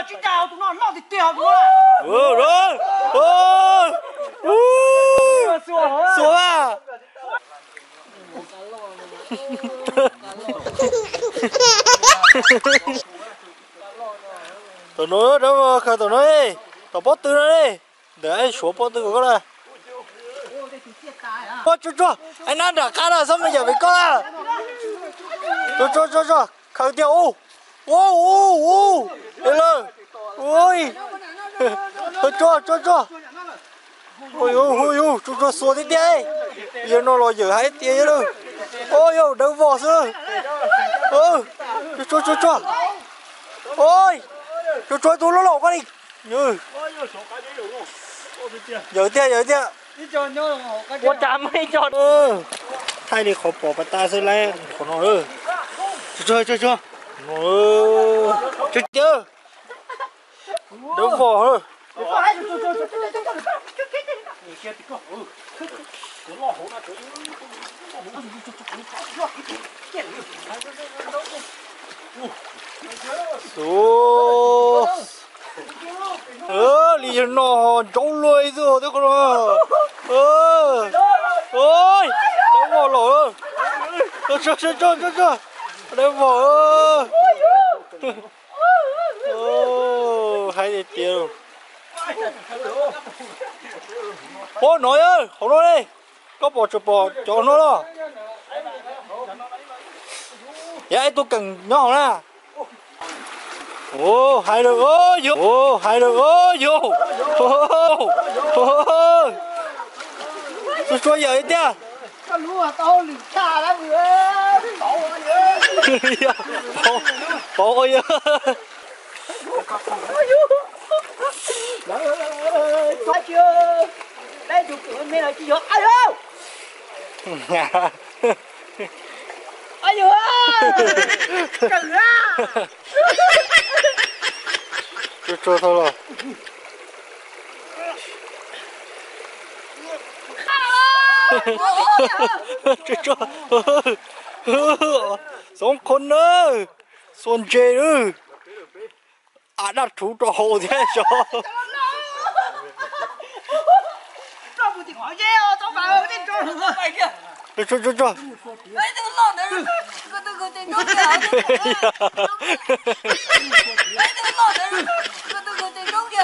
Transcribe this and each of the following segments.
chỉ chào tụi nó lo thì tiêu tụi nó. Rồi. Xuống à. Tụi nó đâu mà tụi nó đi. Tụi bớt từ nó đi. Để xuống bớt từ của nó. Cho. Anh ăn được cá rồi sao bây giờ bị có à? Cho. Khởi tiêu. Ô. Đây là. Ôi. Cho. Ôi, cho xuống đi đi. Giờ nó lo giờ hết tiền rồi. Ôi, đâu vỏ rồi. Cho. Ôi. Cho tôi nó lộn qua đi. Giờ tiền. Tôi chạm mấy cho. Thay đi khó bỏ bắt ta rồi lại. Khó nó ơi. Cho. Chưa. Đâu vỏ rồi. Lì nó trâu lười rồi đấy con ơi. Ôi, đâu vỏ lỗ. Cho. Đâu vỏ. Hay đi tiêu. Ôi nói ơi, không nói đi. Có bỏ cho nó đó. Dạ tôi cần nhỏ nè. Hay được vô. Hay được vô. Tôi giờ đi nha. Cái lúa tao lì xa lắm rồi. Bỏ ơi. Có chưa? Đây chụp mấy lời chị được. Ai đâu? Ai vừa? Cần ra. Cho thôi rồi. Cho. Sống con ơi. Xuân chê ơi. Đặt thủ trò hồ thế cho. Cho một thì hỏi dê cho vào đi cho nó vậy kìa. Cho. Đấy tôi lo đấy. Tôi nó kìa. Đấy tôi lo đấy. Tôi nó kìa.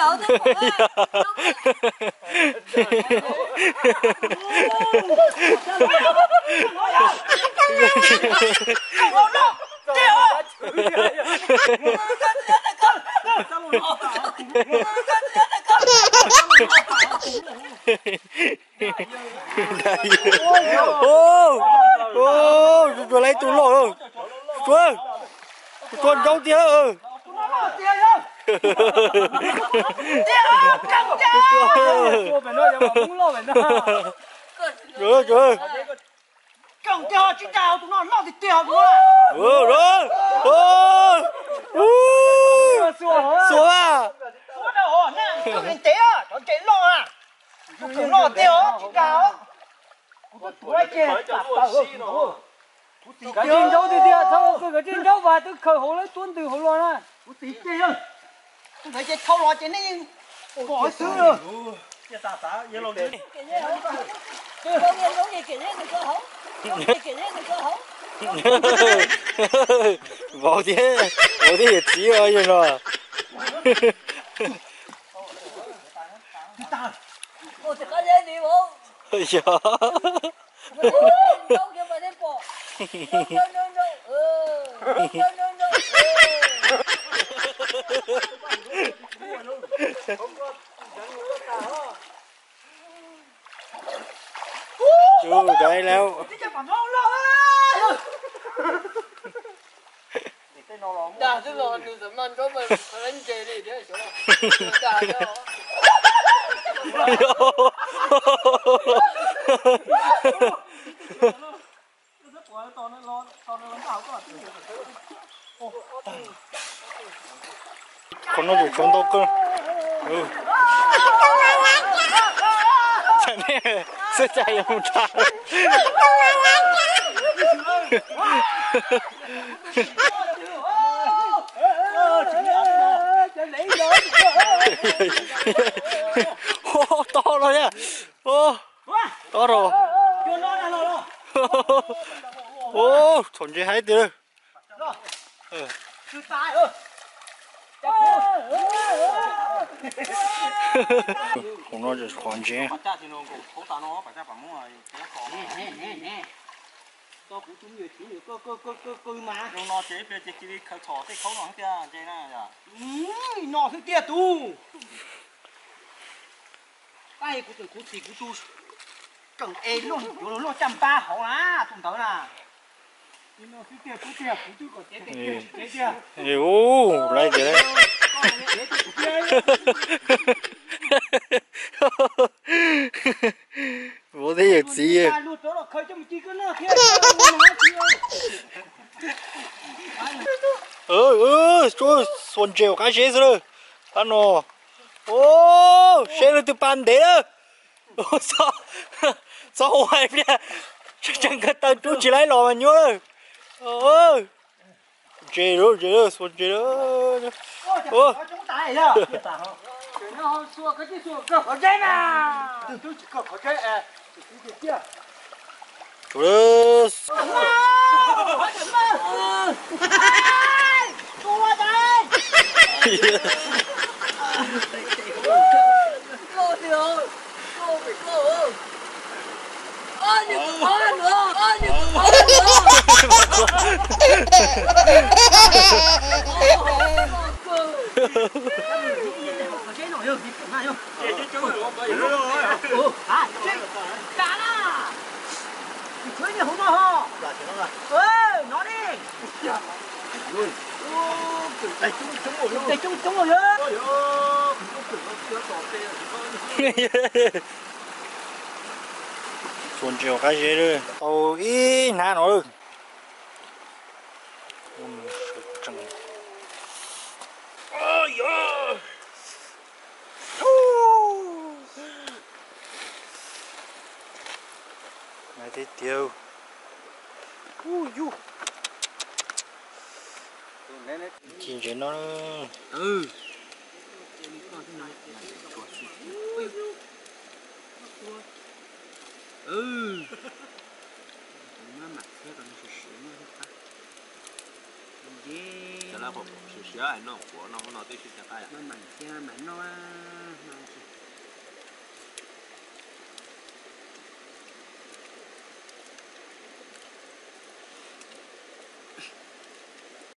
Rồi lấy tụi lỗ rồi. Tuần dâu tía ơi. Rồi. Còng tiêu chỉ chào tụi nó lo thì tiêu tụi nó. Rồi. Xuống à. Xuống đâu nè, tôi lên té à, tôi chạy lo à. Tôi lo tiêu chỉ chào. Tôi chạy cái trên dấu thì sao cái trên dấu và tôi khởi hồ lấy tuôn từ hồ luôn á. tôi tí chơi ơi. Tôi phải chạy thâu lo chạy nên bỏ xứ rồi. Bỏ thế chỉ ơi rồi. Ôi thì có dễ đi không? Dạ. Đâu kia mà đến bỏ. Chú đây đâu. Đã chứ lo như tầm ăn có mà đánh chơi đi thế chỗ. Đã chứ. Con nó bị trốn đâu cơ. Chạy nè, sẽ chạy không trả. Ô, to rồi nha. Ô, to rồi. Vô nó ra rồi. Ô, thằng gì hay được. Cứ tai ơi. Không nói được còn gì. Nè. Tôi cũng trúng nhiều chỉ nhiều cơ mà. nó chế phía chế kia khởi thọ cái khấu nó kia chế na giờ. Nó thứ kia tu. Ai cũng từng cũng chỉ cũng tu. Cần luôn, luôn trăm ba hậu á, tụi tớ nè. Nó thứ kia cũng còn chế kia. Ồ, lại gì đấy. Vô thấy được gì. Trời, xuân chiều cái gì rồi. Anh nó. Ô, xe nó từ bàn đấy đó. Ô, sao hoài nha. Chẳng cần tao chú chỉ lấy lò mà nhớ. Chơi đó, xuân chơi đó. Ô, chúng ta này đó. Nó xua cái gì xua cơ khó chơi nè. Tôi chỉ cơ khó chơi à. Trời chơi như không có ho. Ơi, nó đi. Chúng rồi đó. xuân chiều cái gì rồi. Ồ, ý nà nó được. Ôi giời. Này thì tiêu. Chuyện chuyện nó. Cho nó một sự sửa ảnh nó của nó tới sự cái Mà mảnh xe mảnh nó